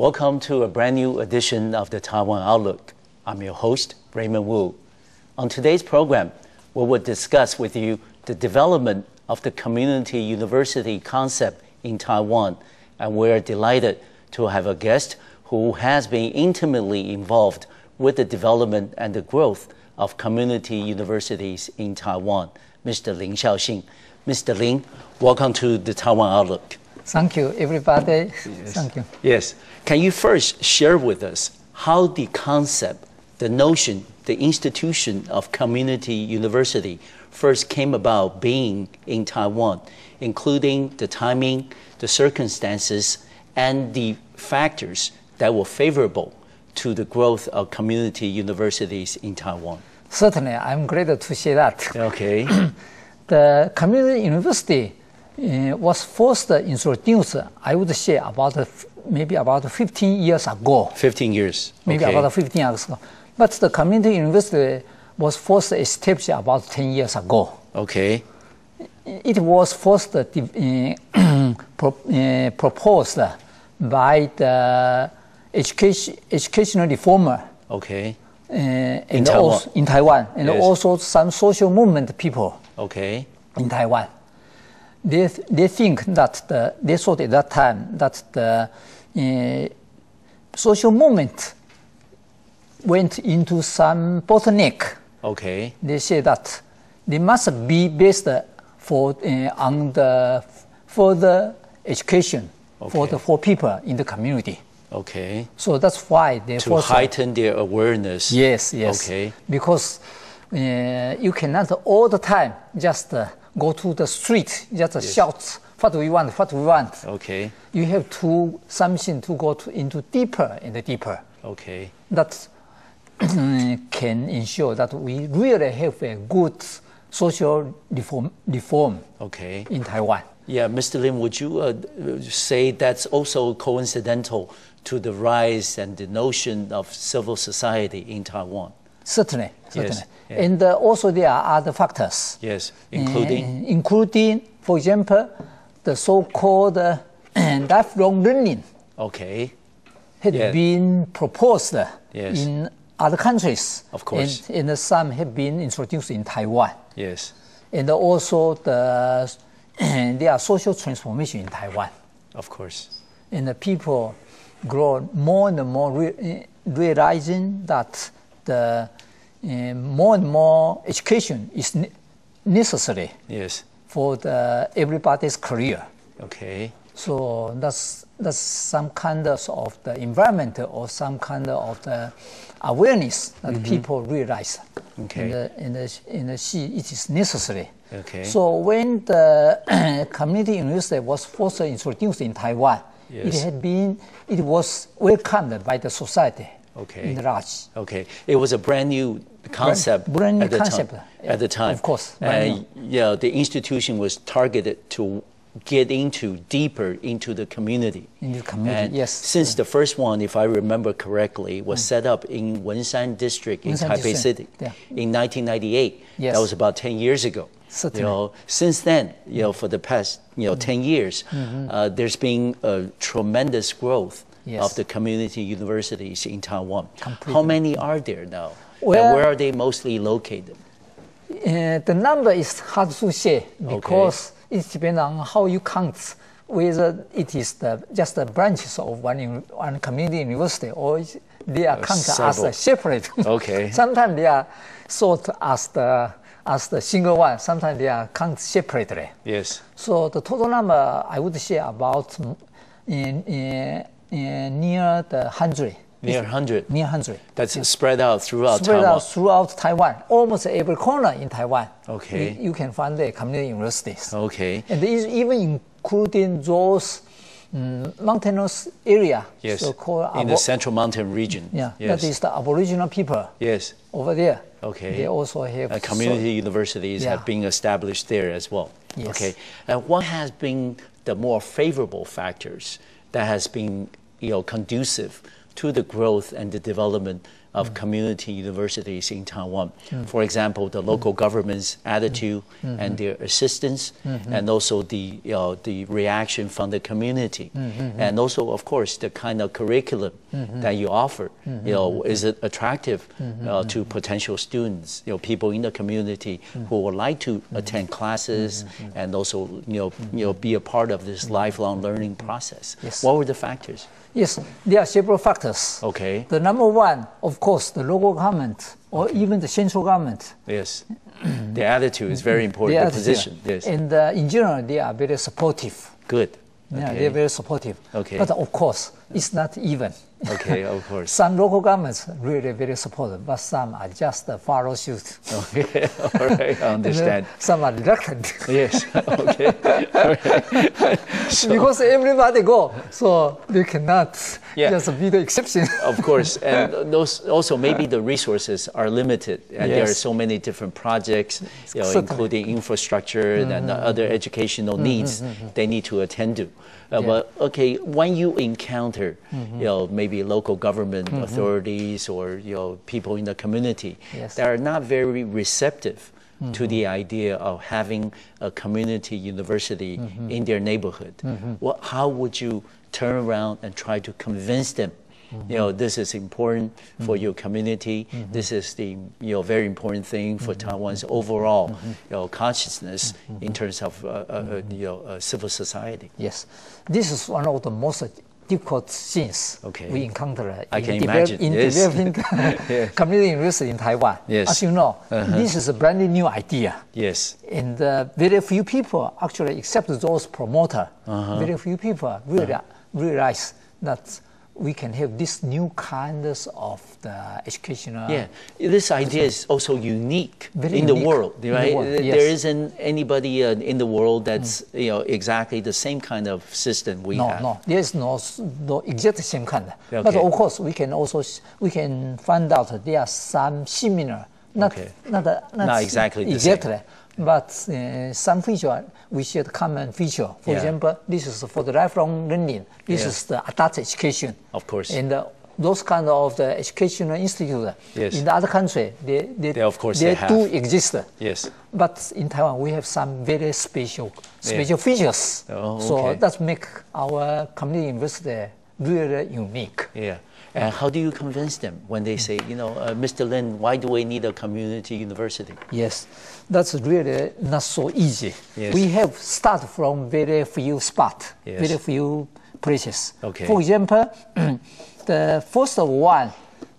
Welcome to a brand new edition of the Taiwan Outlook. I'm your host, Raymond Wu. On today's program, we will discuss with you the development of the community university concept in Taiwan, and we're delighted to have a guest who has been intimately involved with the development and the growth of community universities in Taiwan, Mr. Shiaw-Shin. Mr. Lin, welcome to the Taiwan Outlook. Thank you, everybody. Yes. Thank you. Yes. Can you first share with us how the concept, the notion, the institution of community university first came about being in Taiwan, including the timing, the circumstances, and the factors that were favorable to the growth of community universities in Taiwan? Certainly, I'm glad to say that. Okay. The community university was first introduced, I would say, maybe about 15 years ago. 15 years. Maybe okay. about 15 years ago. But the community university was first established about 10 years ago. Okay. It was first proposed by the educational reformer. Okay. In Taiwan, and yes. also some social movement people. Okay. In Taiwan, they think that they thought at that time that the social movement went into some bottleneck. Okay. They say that they must be based on the further education for people in the community. Okay. So that's why they to heighten their awareness. Yes, yes. Okay. Because you cannot all the time just go to the street, just yes. shout what we want, what we want. Okay. You have to something to go into deeper and deeper. Okay. That can ensure that we really have a good social reform. Okay. In Taiwan. Yeah, Mr. Lim, would you say that's also coincidental to the rise and the notion of civil society in Taiwan? Certainly. Yes. Yeah. And also there are other factors. Yes, including? Including, for example, the so-called lifelong learning. Okay. Had been proposed yes. in other countries. Of course. And some have been introduced in Taiwan. Yes. And also there are social transformation in Taiwan. Of course. And the people grow more and more realizing that the more and more education is necessary. Yes. For everybody's career. Okay. So that's some kind of the environment or some kind of the awareness that people realize. Okay. And see it is necessary. Okay. So when the community university was first introduced in Taiwan, yes. it was welcomed by the society. Okay. In large. Okay. It was a brand new concept. Brand new concept. At the time. Of course. Yeah, the institution was targeted to get deeper into the community. In the community, and yes. Since the first one, if I remember correctly, was set up in Wenshan District in Taipei City in 1998. Yes. That was about 10 years ago. Certainly. Since then, for the past 10 years, there's been a tremendous growth of the community universities in Taiwan. Completely. How many are there now? Well, and where are they mostly located? The number is hard to say because it depends on how you count, whether it is just the branches of one community university or they are counted as a separate. Okay. Sometimes they are thought as the single one. Sometimes they are counted separately. Yes. So the total number, I would say about near the 100. Near 100. Near 100. That's spread out throughout Taiwan. Spread out throughout Taiwan. Almost every corner in Taiwan. Okay. You can find the community universities. Okay. And even including those mountainous area. Yes. So-called in the Central Mountain region. Yeah. Yes. That is the Aboriginal people. Yes. Over there. Okay. They also have community universities have been established there as well. Yes. Okay. And what has been the more favorable factors that has been conducive to the growth and the development of community universities in Taiwan. For example, the local government's attitude and their assistance, and also the reaction from the community, and also, of course, the kind of curriculum that you offer. Is it attractive to potential students, people in the community who would like to attend classes and also, be a part of this lifelong learning process? Yes. What were the factors? Yes, there are several factors. Okay. The number one, of course, the local government or even the central government. Yes. The attitude is very important, the position. Yes. And in general, they are very supportive. Good. Yeah, Okay. they're very supportive. Okay. But of course, it's not even. Okay, of course. Some local governments really very supportive, but some are just follow suit. Okay, all right, I understand. Some are reluctant. Yes, okay. All right. Because everybody go, so they cannot just be the exception. Of course, and those also maybe the resources are limited. And there are Yes. so many different projects, Certainly. including infrastructure and other educational needs they need to attend to. But okay, when you encounter, maybe local government authorities or people in the community Yes. that are not very receptive to the idea of having a community university in their neighborhood, how would you turn around and try to convince them? This is important for your community. This is the very important thing for Taiwan's overall consciousness in terms of civil society. Yes, this is one of the most difficult things we encounter in developing community university in Taiwan. Yes. As you know, this is a brand new idea. Yes. And very few people actually, except those promoters, very few people really realize that we can have this new kinds of the educational. Yeah, this idea is also unique Very in the unique world, right? in the world, yes. There isn't anybody in the world that's exactly the same kind of system we have. No, there is no exact same kind. Okay. But of course, we can find out there are some similar, not exactly the exactly, but some feature we share common feature. For example, this is for the lifelong learning. This is the adult education. Of course. And those kind of the educational institute in the other country, they of course do exist. Yes. But in Taiwan, we have some very special features. Oh, okay. So that make our community university really unique. Yeah. And how do you convince them when they say, Mr. Lin, why do we need a community university? Yes, that's really not so easy. Yes. We have start from very few spots, Yes. very few places. Okay. For example, the first one,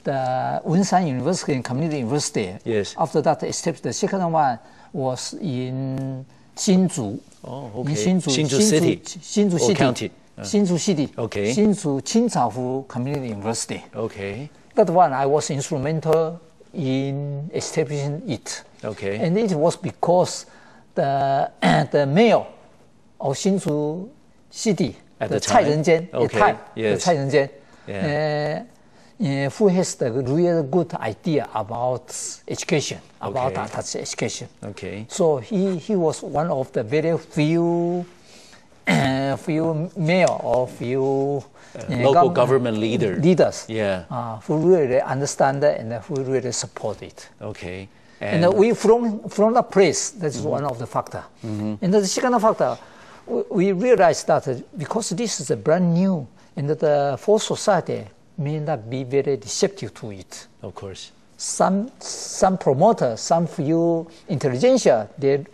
the Wenshan University and Community University. Yes. After that, established. The second one was in Hsinchu. Oh, okay. In Hsinchu City. Hsinchu Or City. county. Hsinchu City. Okay. Hsinchu Qingcaofu Community University. Okay. That one I was instrumental in establishing it. Okay. And it was because the mayor of Hsinchu City, At the the time? Cai Renjian, Okay. Yes. the Cai Renjian, Yeah. who has the really good idea about education, about Okay. adult education. Okay. So he was one of the very few mayor or few local government leaders Yeah. who really understand it and who really support it. Okay. And we from the place, that's one of the factor. And the second factor, we realized that because this is a brand new, and that the whole society may not be very receptive to it. Of course. Some promoters, some few intelligentsia, they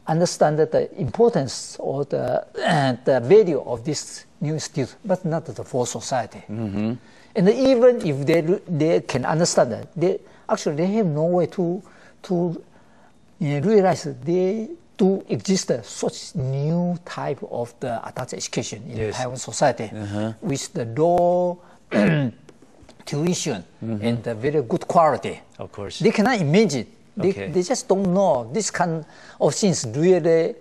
understand the importance or the value of this new institute, but not the whole society. And even if they can understand that, they have no way to realize that they do exist such new type of the adult education in Taiwan society with the low tuition and the very good quality. Of course. They cannot imagine. Okay. They just don't know this kind of things really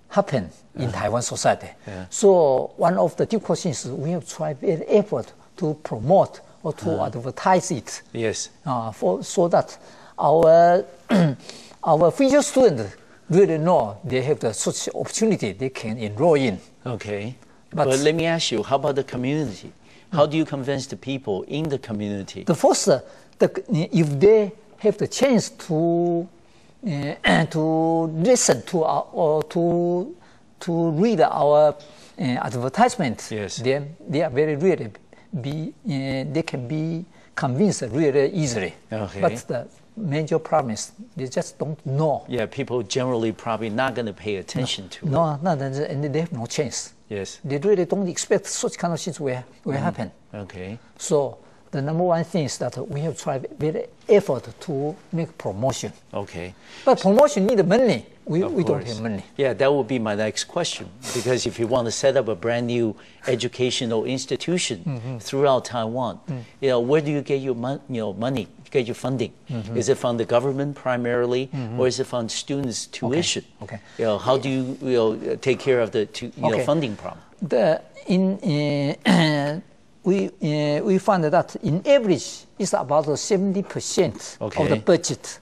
happen in Taiwan society. So one of the difficult things we have tried very effort to promote or to advertise it. Yes. So that our future students really know they have such opportunity they can enroll in. Okay. But let me ask you, how about the community? How do you convince the people in the community? The first if they have the chance to listen to our, or to read our advertisement, yes. then they are very really they can be convinced really easily. Okay. But the major problem is they just don't know. Yeah, people generally probably not going to pay attention to it. No, and they have no chance. Yes. They really don't expect such kind of things will happen. Okay. So the number one thing is that we have tried very effort to make promotion. Okay. But promotion need money. We don't course. have money. Yeah, that would be my next question. Because if you want to set up a brand new educational institution throughout Taiwan, where do you get your money, get your funding? Is it from the government primarily, or is it from students' tuition? Okay. How do you take care of the funding problem? We found that in average it's about 70% of the budget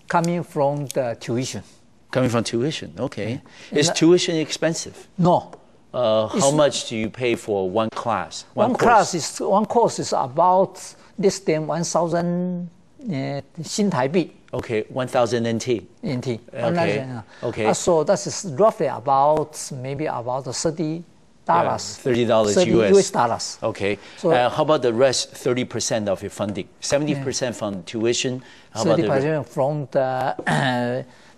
coming from the tuition. Coming from tuition, okay. Is tuition expensive? No. How much do you pay for one class? One course is about less than 1,000 Shin Taibi. Okay, 1,000 NT. NT. Okay. So that is roughly maybe about $30. $30 US dollars. Okay. So how about the rest, 30% of your funding? 70% from tuition. How about 30%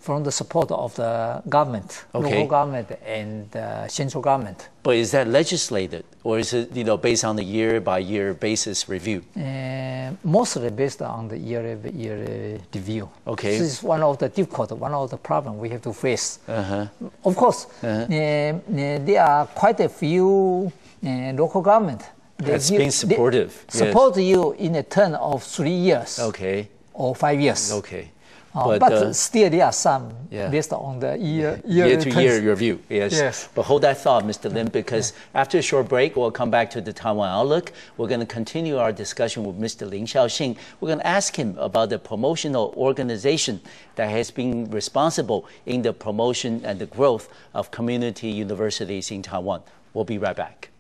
from the support of the government, local government and central government. But is that legislated, or is it based on the year-by-year basis review? Mostly based on the year review. Okay. This is one of the problems we have to face. Of course, there are quite a few local government. That's being supportive. Support you in a term of 3 years. Okay. Or 5 years. Okay. But still, there are some based on the year-to-year review. Yes. But hold that thought, Mr. Lim, because after a short break, we'll come back to the Taiwan Outlook. We're going to continue our discussion with Mr. Shiaw-Shin. We're going to ask him about the promotional organization that has been responsible in the promotion and the growth of community universities in Taiwan. We'll be right back.